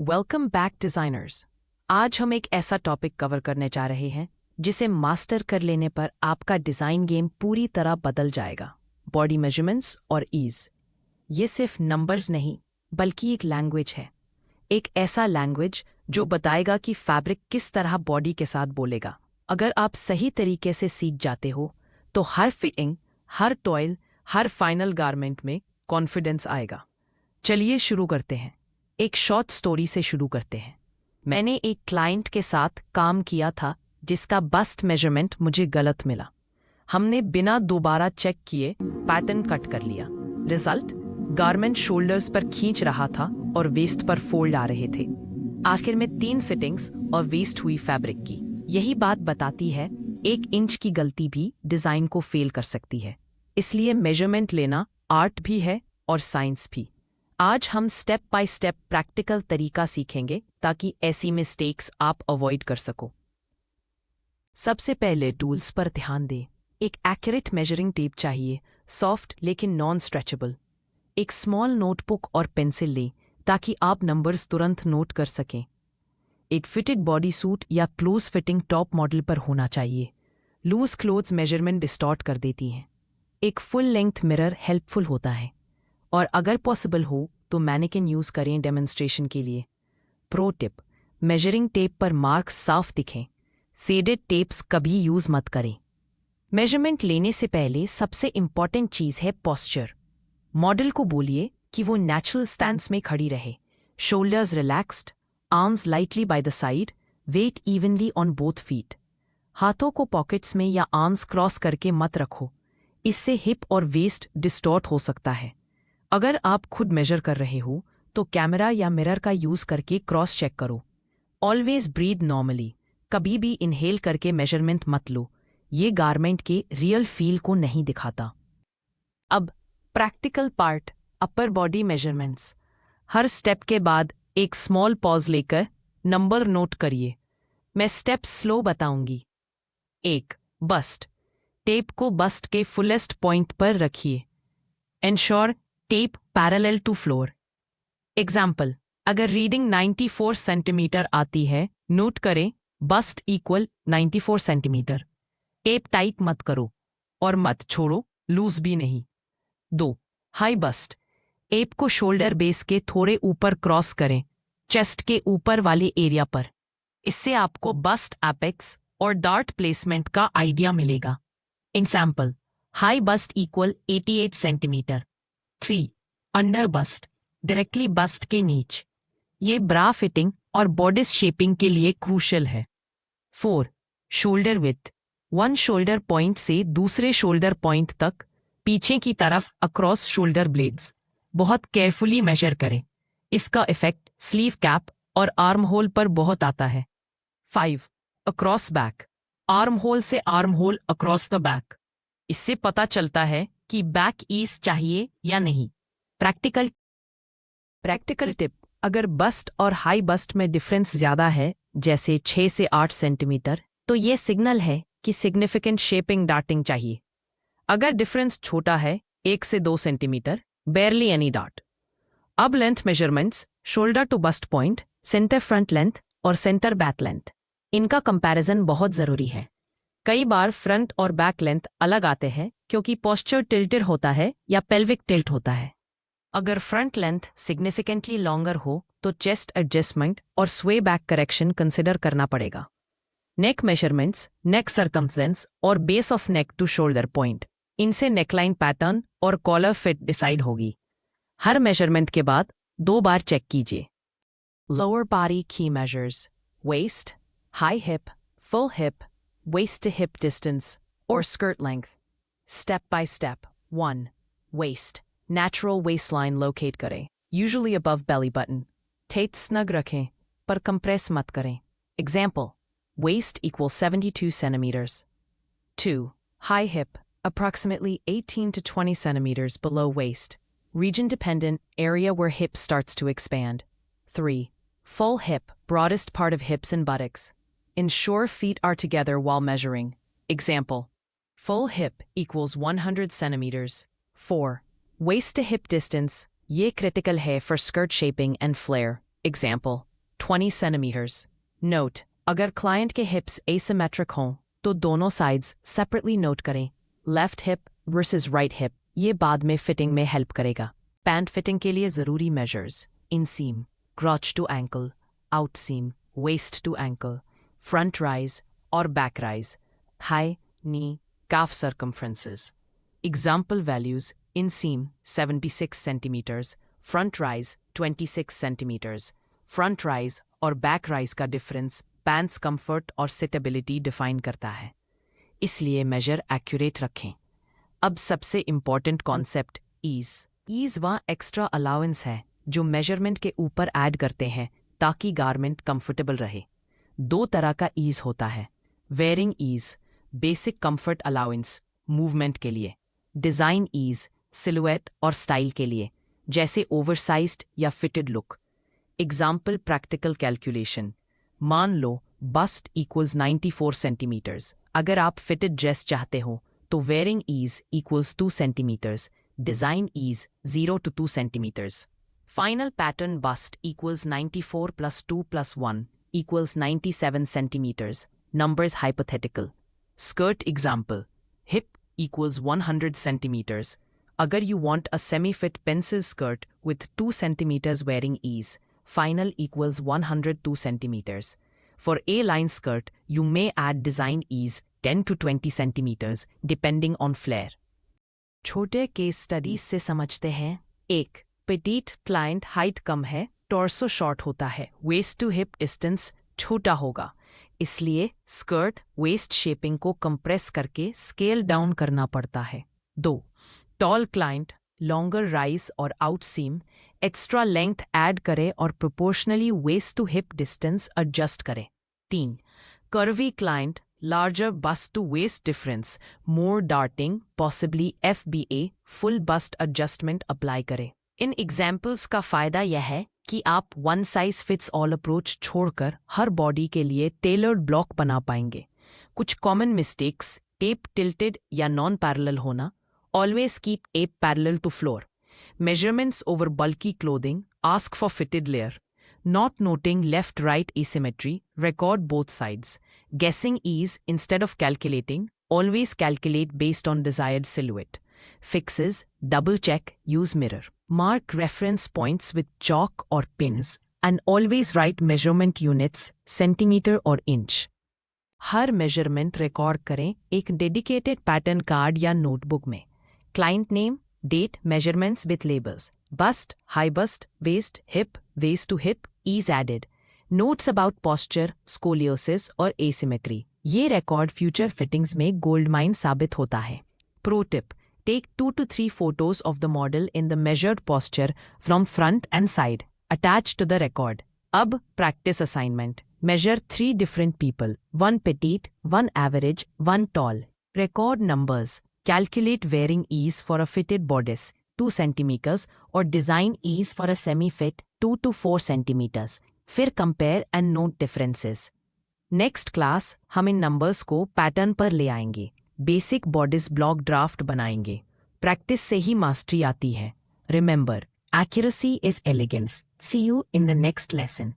Welcome back designers. आज हम एक ऐसा टॉपिक कवर करने जा रहे हैं जिसे मास्टर कर लेने पर आपका डिज़ाइन गेम पूरी तरह बदल जाएगा। बॉडी मेजरमेंट्स और ईज। ये सिर्फ नंबर्स नहीं बल्कि एक लैंग्वेज है। एक ऐसा लैंग्वेज जो बताएगा कि फैब्रिक किस तरह बॉडी के साथ बोलेगा। अगर आप सही तरीके से सीख जाते हो तो हर फिटिंग, हर टॉयल, हर फाइनल गारमेंट में कॉन्फिडेंस आएगा। चलिए शुरू करते हैं। एक शॉर्ट स्टोरी से शुरू करते हैं। मैंने एक क्लाइंट के साथ काम किया था जिसका बस्ट मेजरमेंट मुझे गलत मिला। हमने बिना दोबारा चेक किए पैटर्न कट कर लिया। रिजल्ट, गारमेंट शोल्डर्स पर खींच रहा था और वेस्ट पर फोल्ड आ रहे थे। आखिर में 3 फिटिंग्स और वेस्ट हुई फैब्रिक की। यही बात बताती है 1 इंच की गलती भी डिजाइन को फेल कर सकती है। इसलिए मेजरमेंट लेना आर्ट भी है और साइंस भी। आज हम स्टेप बाय स्टेप प्रैक्टिकल तरीका सीखेंगे ताकि ऐसी मिस्टेक्स आप अवॉइड कर सको। सबसे पहले टूल्स पर ध्यान दें। एक एक्यूरेट मेजरिंग टेप चाहिए, सॉफ्ट लेकिन नॉन स्ट्रेचेबल। एक स्मॉल नोटबुक और पेंसिल लें ताकि आप नंबर्स तुरंत नोट कर सकें। एक फिटेड बॉडी सूट या क्लोज फिटिंग टॉप मॉडल पर होना चाहिए। लूज क्लोथ्स मेजरमेंट डिस्टॉर्ट कर देती हैं। एक फुल लेंथ मिरर हेल्पफुल होता है और अगर पॉसिबल हो तो मैनिक्विन यूज करें डेमोन्स्ट्रेशन के लिए। प्रो टिप, मेजरिंग टेप पर मार्क्स साफ दिखें। फेडेड टेप्स कभी यूज मत करें। मेजरमेंट लेने से पहले सबसे इंपॉर्टेंट चीज है पोस्चर। मॉडल को बोलिए कि वो नेचुरल स्टैंस में खड़ी रहे। Shoulders relaxed, arms lightly by the side, weight evenly on both feet. हाथों को पॉकेट्स में या आर्म्स क्रॉस करके मत रखो, इससे हिप और वेस्ट डिस्टॉर्ट हो सकता है। अगर आप खुद मेजर कर रहे हो तो कैमरा या मिरर का यूज करके क्रॉस चेक करो। ऑलवेज ब्रीथ नॉर्मली, कभी भी इनहेल करके मेजरमेंट मत लो। ये गारमेंट के रियल फील को नहीं दिखाता। अब practical part, upper body measurements. हर स्टेप के बाद एक स्मॉल पॉज लेकर नंबर नोट करिए। मैं स्टेप स्लो बताऊंगी। 1. बस्ट। टेप को बस्ट के फुलेस्ट पॉइंट पर रखिए। Ensure tape parallel to floor. Example, अगर रीडिंग 94 सेंटीमीटर आती है, नोट करें bust equal 94 centimetre. Tape tight मत करो और मत छोड़ो, लूज भी नहीं। 2. High bust. टेप को शोल्डर बेस के थोड़े ऊपर क्रॉस करें, चेस्ट के ऊपर वाले एरिया पर। इससे आपको बस्ट एपेक्स और डार्ट प्लेसमेंट का आइडिया मिलेगा। Example, high bust equal 88 centimetre. 3. Under bust. Directly bust के नीचे। ये ब्रा फिटिंग और बॉडी शेपिंग के लिए क्रूशियल है। 4. Shoulder width. 1 शोल्डर पॉइंट से दूसरे शोल्डर पॉइंट तक, पीछे की तरफ अक्रॉस शोल्डर ब्लेड्स। बहुत केयरफुली मेजर करें, इसका इफेक्ट स्लीव कैप और आर्म होल पर बहुत आता है। 5. Across back. आर्म होल से arm hole across the back. इससे पता चलता है कि बैक ईज चाहिए या नहीं। प्रैक्टिकल टिप, अगर बस्ट और हाई बस्ट में डिफरेंस ज्यादा है, जैसे 6 से 8 सेंटीमीटर, तो ये सिग्नल है कि सिग्निफिकेंट शेपिंग डार्टिंग चाहिए। अगर डिफरेंस छोटा है, 1 से 2 सेंटीमीटर, बेयरली एनी डार्ट। अब length measurements, shoulder to bust point, centre front length और सेंटर बैक लेंथ। इनका कंपैरिजन बहुत जरूरी है। कई बार फ्रंट और बैक लेंथ अलग आते हैं क्योंकि पोस्चर टिल्टेड होता है या पेल्विक टिल्ट होता है। अगर फ्रंट लेंथ सिग्निफिकेंटली लॉन्गर हो तो चेस्ट एडजस्टमेंट और स्वे बैक करेक्शन कंसिडर करना पड़ेगा। नेक मेजरमेंट्स, नेक सर्कमफ्रेंस और base of neck to shoulder point. इनसे नेकलाइन पैटर्न और कॉलर फिट डिसाइड होगी। हर मेजरमेंट के बाद 2 बार चेक कीजिए। लोअर बॉडी की measures, waist, high hip, full hip, waist to hip distance, or skirt length. Step by step. 1. Waist. Natural waistline locate करें, usually above belly button. Tate snug रखें, पर compress मत करें. Example, waist equals 72 centimeters. 2. High hip, approximately 18 to 20 centimeters below waist. Region dependent, area where hip starts to expand. 3. Full hip, broadest part of hips and buttocks. Ensure feet are together while measuring. Example, full hip equals 100 centimeters. 4. Waist to hip distance. ये critical है for skirt shaping and flare. Example, 20 centimeters. Note, अगर client के हिप्स asymmetric हों तो दोनों sides separately note करें. Left hip versus right hip, ये बाद में फिटिंग में हेल्प करेगा. पैंट फिटिंग के लिए ज़रूरी measures: inseam, crotch to ankle, outseam, waist to ankle, front rise और back rise, thigh, knee, calf circumferences. Example values: inseam 76 centimeters, front rise 26 centimeters. Front rise और back rise का difference pants comfort और सिटेबिलिटी define करता है, इसलिए major accurate रखें. अब सबसे इम्पॉर्टेंट कॉन्सेप्ट ईज. ईज वह एक्स्ट्रा अलाउंस है जो मेजरमेंट के ऊपर ऐड करते हैं ताकि गारमेंट कंफर्टेबल रहे. दो तरह का ईज होता है: wearing ease, basic comfort allowance movement के लिए; डिज़ाइन ईज, सिलुएट और स्टाइल के लिए, जैसे ओवरसाइज्ड या fitted look. Example practical calculation: मान लो बस्ट इक्वल्स 94 सेंटीमीटर्स. अगर आप फिटेड ड्रेस चाहते हो तो wearing ease equals 2 centimetres, design ease 0 to 2 centimetres. Final pattern bust equals 94 + 2 + 1 equals 97 centimeters. Numbers hypothetical. Skirt example. Hip equals 100 centimeters. Agar you want a semi-fit pencil skirt with 2 centimeters wearing ease, final equals 102 centimeters. For A-line skirt, you may add design ease 10 to 20 centimeters depending on flare. छोटे case studies से समझते हैं. 1. Petit client height कम है, torso short होता है, waste to hip distance छोटा होगा, इसलिए स्कर्ट वेस्ट शेपिंग को कंप्रेस करके स्केल डाउन करना पड़ता है. 2. टॉल क्लाइंट लॉन्गर राइज और out seam, extra length add करे और proportionally waist to hip distance adjust करे. 3. Curvy client larger bust to waist difference, more darting, possibly FBA, full bust adjustment apply करें. इन examples का फ़ायदा यह है कि आप one size fits all approach छोड़कर हर बॉडी के लिए टेलर्ड ब्लॉक बना पाएंगे. कुछ कॉमन मिस्टेक्स: टेप टिल्टेड या नॉन पैरेलल होना. Always keep tape parallel to floor. Measurements over bulky clothing, ask for fitted layer. Not noting left-right asymmetry, record both sides. Guessing ease instead of calculating, always calculate based on desired silhouette. Fixes: double-check, use mirror. Mark reference points with chalk or pins, and always write measurement units, centimeter or inch. Her measurement record करें एक dedicated pattern card या notebook में. Client name, date, measurements with labels. Bust, high bust, waist, hip, waist to hip, ease added. Notes about posture, scoliosis और asymmetry. ये record future fittings में gold mine साबित होता है. Pro tip: take 2 to 3 photos of the model in the measured posture from front and side. Attach to the record. अब practice assignment. Measure 3 different people. 1 petite, 1 average, 1 tall. Record numbers. Calculate wearing ease for a fitted bodice 2 centimeters or design ease for a semi-fit 2 to 4 centimeters. फिर compare and note differences. Next class हम इन numbers को pattern पर ले आएंगे. Basic bodice block draft बनाएंगे. Practice से ही mastery आती है. Remember, accuracy is elegance. See you in the next lesson.